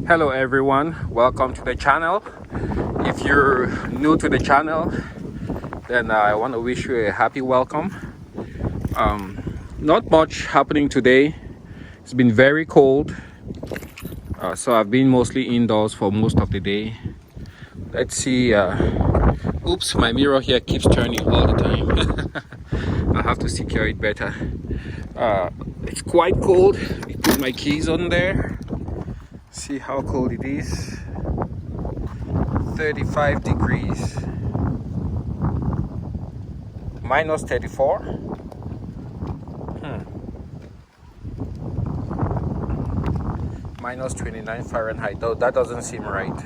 Hello everyone, welcome to the channel. If you're new to the channel, then I want to wish you a happy welcome. Not much happening today. It's been very cold, so I've been mostly indoors for most of the day. Let's see. Oops, my mirror here keeps turning all the time. I have to secure it better. It's quite cold. I put my keys on there. See how cold it is. 35 degrees. Minus 34. Minus 29 Fahrenheit. Though that doesn't seem right.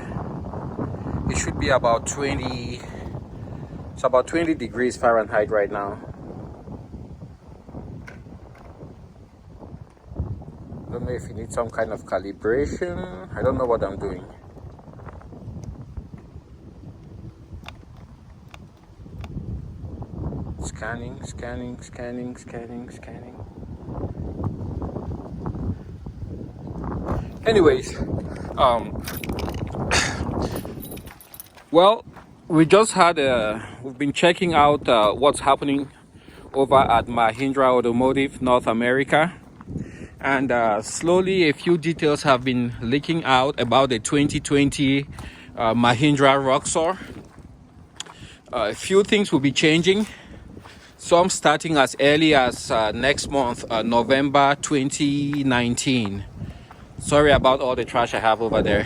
It should be about 20. It's about 20 degrees Fahrenheit right now. Don't know if you need some kind of calibration. I don't know what I'm doing. Scanning. Anyways, well, we just had we've been checking out what's happening over at Mahindra Automotive North America. And slowly a few details have been leaking out about the 2020 Mahindra ROXOR. A few things will be changing, some starting as early as next month, November 2019. Sorry about all the trash I have over there.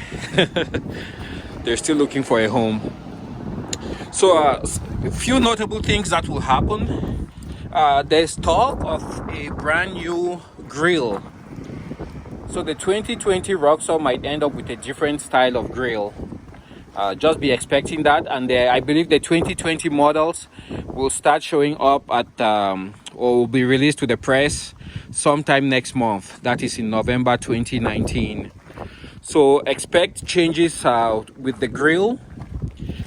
They're still looking for a home. So a few notable things that will happen. There's talk of a brand new grille. So the 2020 ROXOR might end up with a different style of grille. Just be expecting that. And I believe the 2020 models will start showing up at or will be released to the press sometime next month. That is in November 2019. So expect changes with the grille,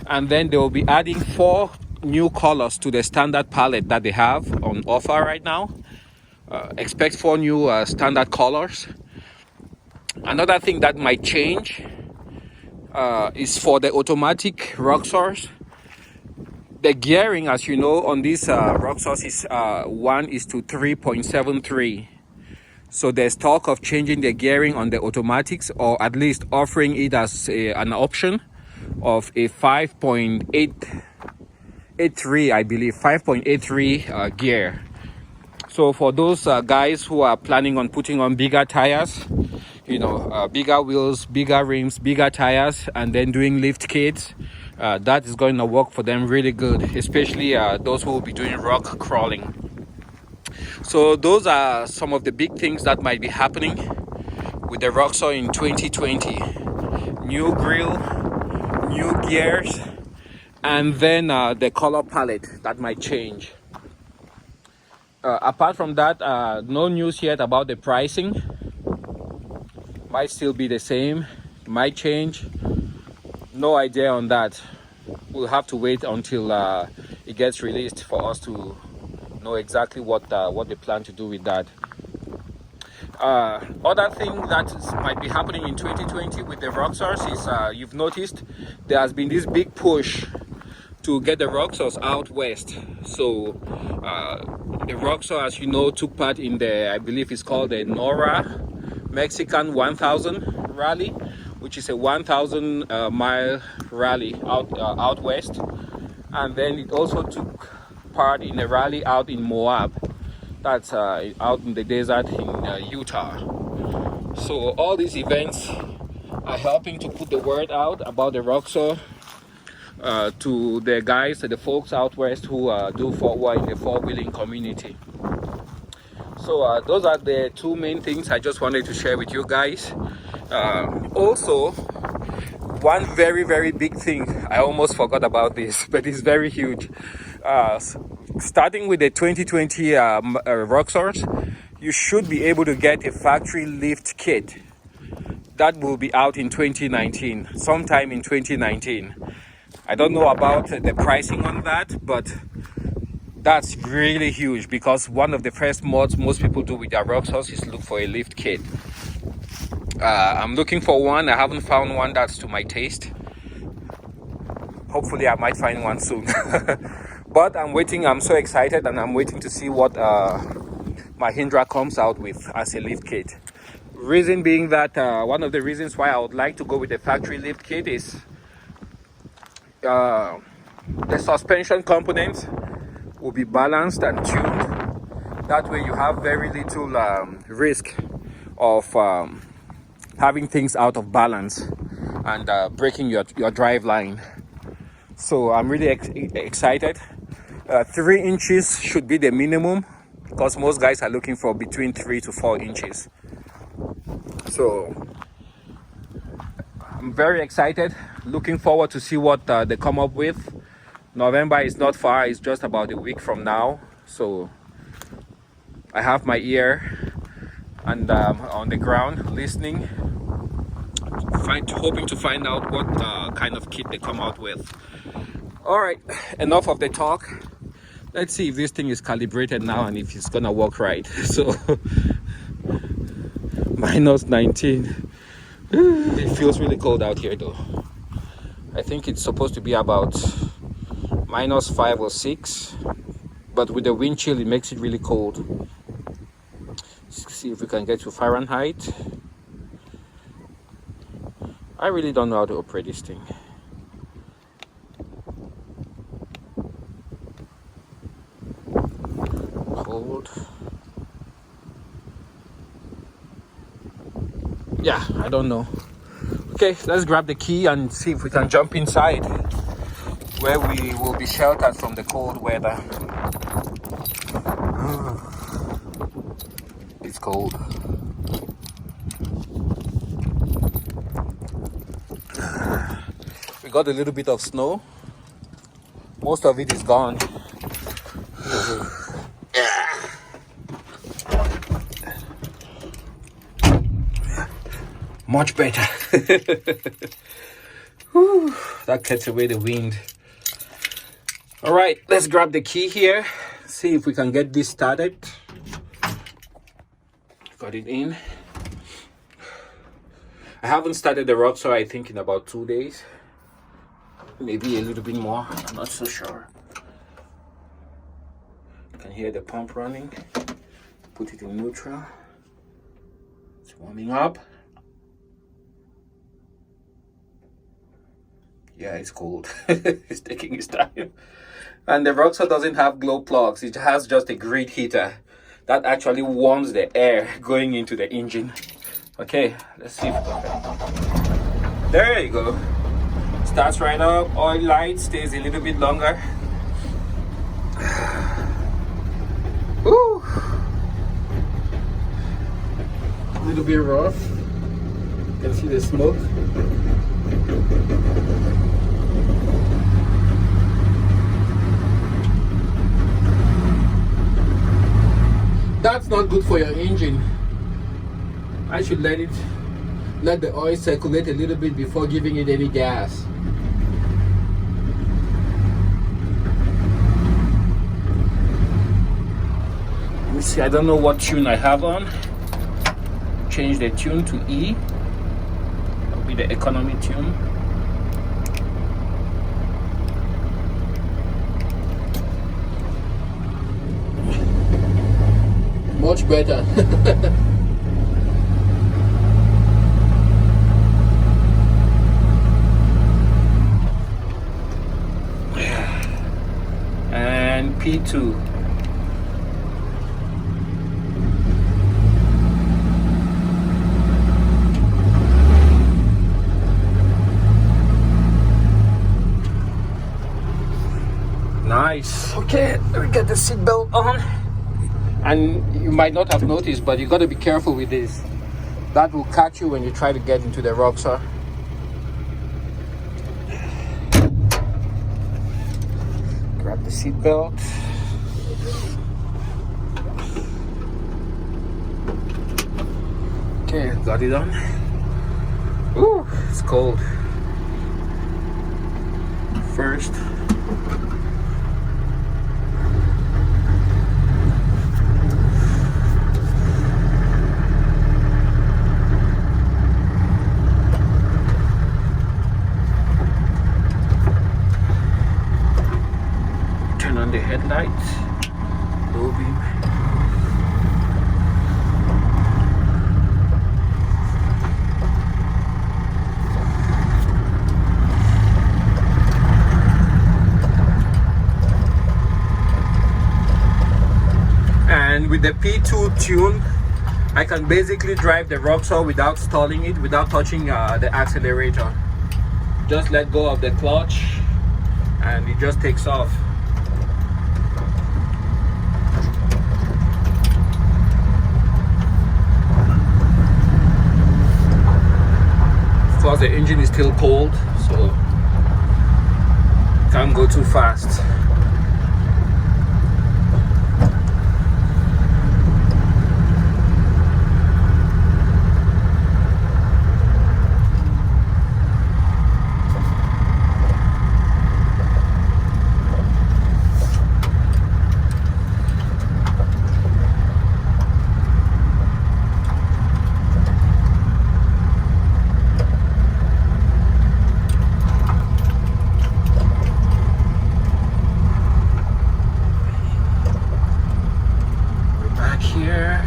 and then they will be adding 4 new colors to the standard palette that they have on offer right now. Expect 4 new standard colors. Another thing that might change is for the automatic ROXORs. The gearing, as you know, on these ROXORs is 1:3.73. So there's talk of changing the gearing on the automatics, or at least offering it as an option of a 5.83, I believe, 5.83 gear. So for those guys who are planning on putting on bigger tires, bigger wheels, bigger rims, bigger tires, and then doing lift kits, that is going to work for them really good, especially those who will be doing rock crawling. So those are some of the big things that might be happening with the ROXOR in 2020. New grille, new gears, and then the color palette that might change. Apart from that, no news yet about the pricing. Might still be the same, might change. No idea on that. We'll have to wait until it gets released for us to know exactly what they plan to do with that. Other thing that might be happening in 2020 with the ROXORs is you've noticed there has been this big push to get the ROXORs out west. So the ROXOR, as you know, took part in the, I believe it's called the NORA Mexican 1000 rally, which is a 1,000 mile rally out west. And then it also took part in a rally out in Moab, that's out in the desert in Utah. So all these events are helping to put the word out about the ROXOR to the guys, the folks out west who do in the four-wheeling community. So those are the 2 main things I just wanted to share with you guys. Also, one very, very big thing, I almost forgot about this, but it's very huge. Starting with the 2020 ROXORs, you should be able to get a factory lift kit. That will be out in 2019, sometime in 2019. I don't know about the pricing on that, but that's really huge, because one of the first mods most people do with their ROXORs is look for a lift kit. I'm looking for one. I haven't found one that's to my taste. Hopefully I might find one soon. But I'm waiting. I'm so excited, and I'm waiting to see what Mahindra comes out with as a lift kit. Reason being that one of the reasons why I would like to go with the factory lift kit is the suspension components will be balanced and tuned. That way you have very little risk of having things out of balance and breaking your drive line. So I'm really excited. 3 inches should be the minimum, because most guys are looking for between 3 to 4 inches. So I'm very excited, looking forward to see what they come up with. November is not far, it's just about a week from now. So I have my ear and on the ground listening, hoping to find out what kind of kit they come out with. All right, enough of the talk. Let's see if this thing is calibrated now and if it's gonna work right. So minus 19. It feels really cold out here though. I think it's supposed to be about minus 5 or 6, but with the wind chill it makes it really cold. Let's see if we can get to Fahrenheit. I really don't know how to operate this thing. Cold. Yeah, I don't know. Okay, let's grab the key and see if we can jump inside, where we will be sheltered from the cold weather. It's cold. We got a little bit of snow. Most of it is gone. Much better. Whew, that cuts away the wind. All right, let's grab the key here. See if we can get this started. Got it in. I haven't started the Roxor, I think, in about 2 days. Maybe a little bit more. I'm not so sure. You can hear the pump running. Put it in neutral. It's warming up. Yeah, it's cold. It's taking its time. And the Roxor doesn't have glow plugs. It has just a grid heater that actually warms the air going into the engine. Okay, let's see if we can. There you go. Starts right up. Oil light stays a little bit longer. Woo. A little bit rough. You can see the smoke. That's not good for your engine. I should let the oil circulate a little bit before giving it any gas. Let me see, I don't know what tune I have on. Change the tune to E. That'll be the economy tune. Much better. And P2. Nice. Okay, let me get the seatbelt on. And you might not have noticed, but you got to be careful with this. That will catch you when you try to get into the Roxor. Grab the seatbelt. Okay, got it on. Ooh, it's cold. First. headlight, low beam. And with the P2 tune, I can basically drive the Roxor without stalling it, without touching the accelerator. Just let go of the clutch and it just takes off. Of course, the engine is still cold, so can't go too fast. Here,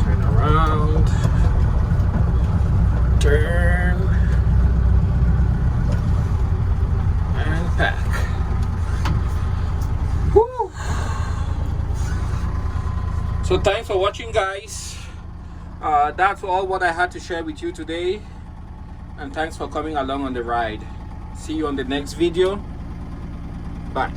turn around, turn, and pack. Woo. So thanks for watching, guys. That's all what I had to share with you today, and thanks for coming along on the ride. See you on the next video. Bye.